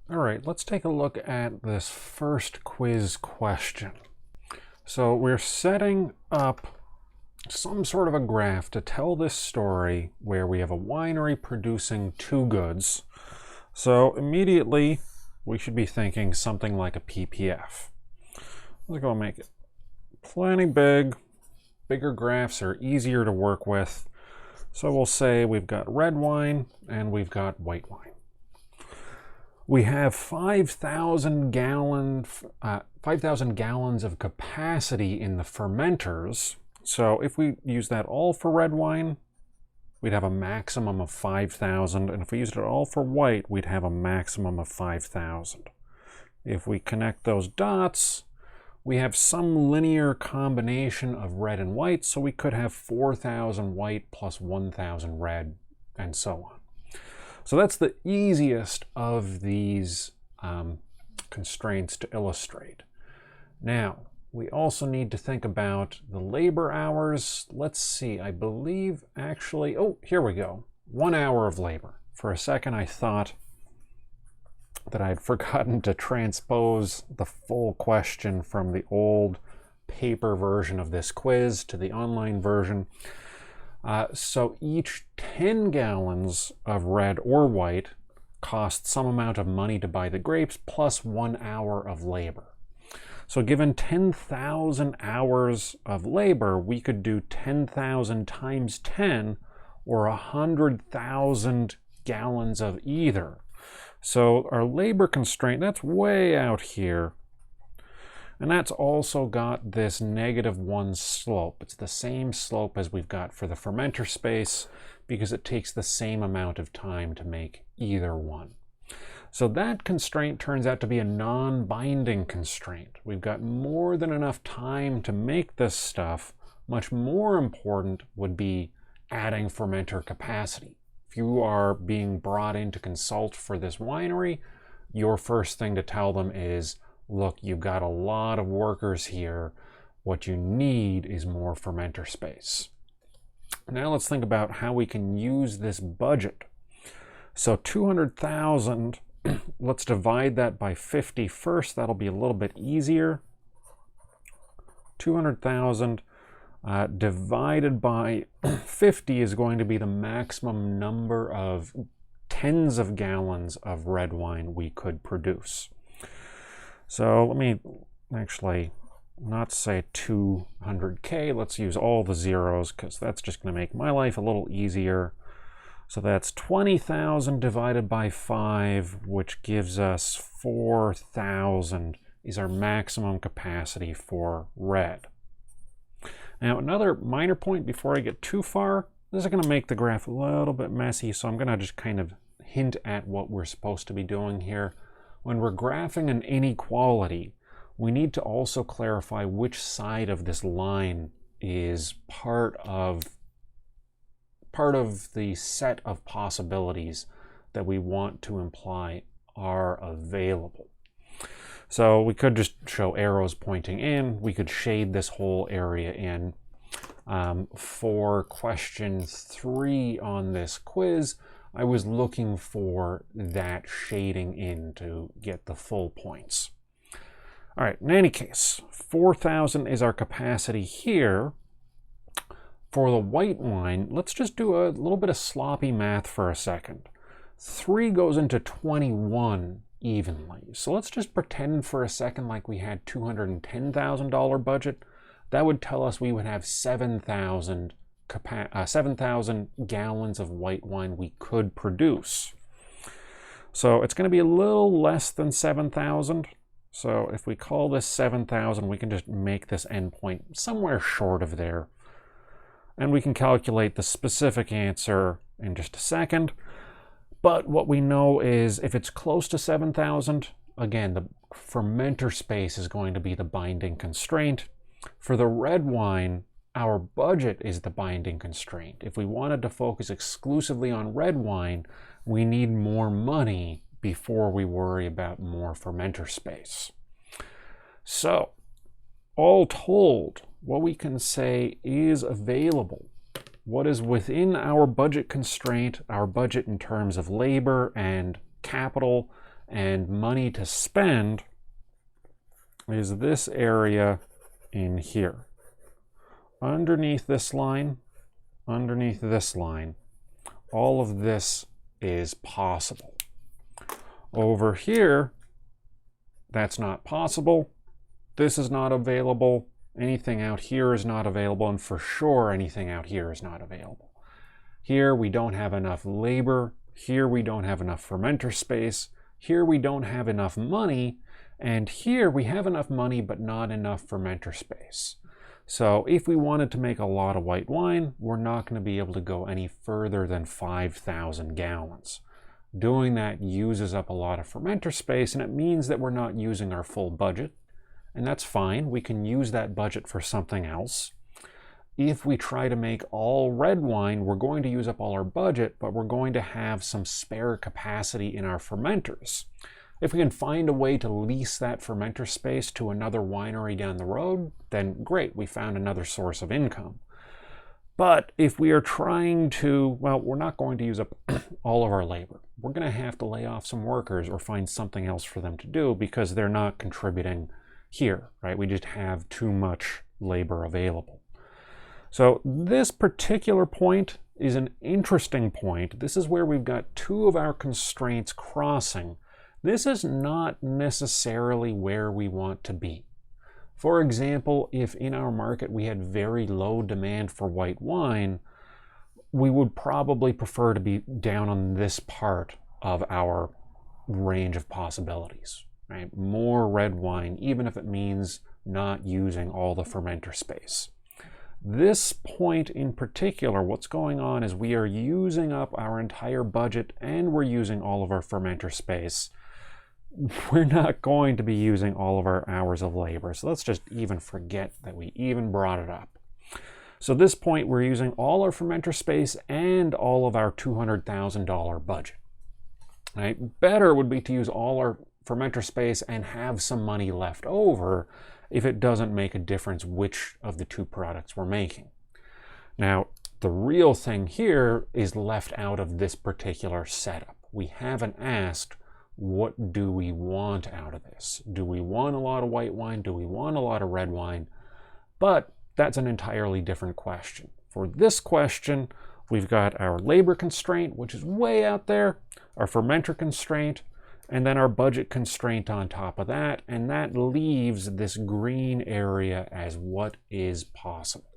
All right, let's take a look at this first quiz question. So we're setting up some sort of a graph to tell this story where we have a winery producing two goods. So immediately we should be thinking something like a PPF. Let's go make it plenty big. Bigger graphs are easier to work with. So we'll say we've got red wine and we've got white wine. We have 5,000 gallons of capacity in the fermenters. So if we use that all for red wine, we'd have a maximum of 5,000. And if we used it all for white, we'd have a maximum of 5,000. If we connect those dots, we have some linear combination of red and white. So we could have 4,000 white plus 1,000 red and so on. So that's the easiest of these constraints to illustrate. Now, we also need to think about the labor hours. Let's see, I believe actually, oh, here we go. 1 hour of labor. For a second, I thought that I had forgotten to transpose the full question from the old paper version of this quiz to the online version. So each 10 gallons of red or white costs some amount of money to buy the grapes plus 1 hour of labor. So given 10,000 hours of labor, we could do 10,000 times 10 or 100,000 gallons of either. So our labor constraint, that's way out here. And that's also got this -1 slope. It's the same slope as we've got for the fermenter space because it takes the same amount of time to make either one. So that constraint turns out to be a non-binding constraint. We've got more than enough time to make this stuff. Much more important would be adding fermenter capacity. If you are being brought in to consult for this winery, your first thing to tell them is, look, you've got a lot of workers here. What you need is more fermenter space. Now let's think about how we can use this budget. So 200,000, let's divide that by 50 first. That'll be a little bit easier. 200,000 divided by 50 is going to be the maximum number of tens of gallons of red wine we could produce. So let me actually not say 200K. Let's use all the zeros because that's just going to make my life a little easier. So that's 20,000 divided by 5, which gives us 4,000 is our maximum capacity for red. Now, another minor point before I get too far, this is going to make the graph a little bit messy, so I'm going to just kind of hint at what we're supposed to be doing here. When we're graphing an inequality, we need to also clarify which side of this line is part of the set of possibilities that we want to imply are available. So we could just show arrows pointing in. We could shade this whole area in. For question 3 on this quiz, I was looking for that shading in to get the full points. All right, in any case, 4,000 is our capacity here. For the white wine, let's just do a little bit of sloppy math for a second. 3 goes into 21 evenly. So let's just pretend for a second like we had $210,000 budget. That would tell us we would have 7,000 gallons of white wine we could produce. So it's going to be a little less than 7,000. So if we call this 7,000, we can just make this endpoint somewhere short of there. And we can calculate the specific answer in just a second. But what we know is if it's close to 7,000, again, the fermenter space is going to be the binding constraint. For the red wine, our budget is the binding constraint. If we wanted to focus exclusively on red wine, we need more money before we worry about more fermenter space. So, all told, what we can say is available, what is within our budget constraint, our budget in terms of labor and capital, and money to spend is this area in here. Underneath this line, all of this is possible. Over here, that's not possible. This is not available. Anything out here is not available, and for sure anything out here is not available. Here we don't have enough labor. Here we don't have enough fermenter space. Here we don't have enough money. And here we have enough money but not enough fermenter space. So if we wanted to make a lot of white wine, we're not going to be able to go any further than 5,000 gallons. Doing that uses up a lot of fermenter space, and it means that we're not using our full budget. And that's fine. We can use that budget for something else. If we try to make all red wine, we're going to use up all our budget, but we're going to have some spare capacity in our fermenters. If we can find a way to lease that fermenter space to another winery down the road, then great, we found another source of income. But if we are trying to, well, we're not going to use up all of our labor. We're going to have to lay off some workers or find something else for them to do because they're not contributing here, right? We just have too much labor available. So this particular point is an interesting point. This is where we've got two of our constraints crossing. This is not necessarily where we want to be. For example, if in our market we had very low demand for white wine, we would probably prefer to be down on this part of our range of possibilities, right? More red wine, even if it means not using all the fermenter space. This point in particular, what's going on is we are using up our entire budget and we're using all of our fermenter space. We're not going to be using all of our hours of labor. So let's just even forget that we even brought it up. So at this point, we're using all our fermenter space and all of our $200,000 budget. Right? Better would be to use all our fermenter space and have some money left over if it doesn't make a difference which of the two products we're making. Now, the real thing here is left out of this particular setup. We haven't asked, what do we want out of this? Do we want a lot of white wine? Do we want a lot of red wine? But that's an entirely different question. For this question, we've got our labor constraint, which is way out there, our fermenter constraint, and then our budget constraint on top of that, and that leaves this green area as what is possible.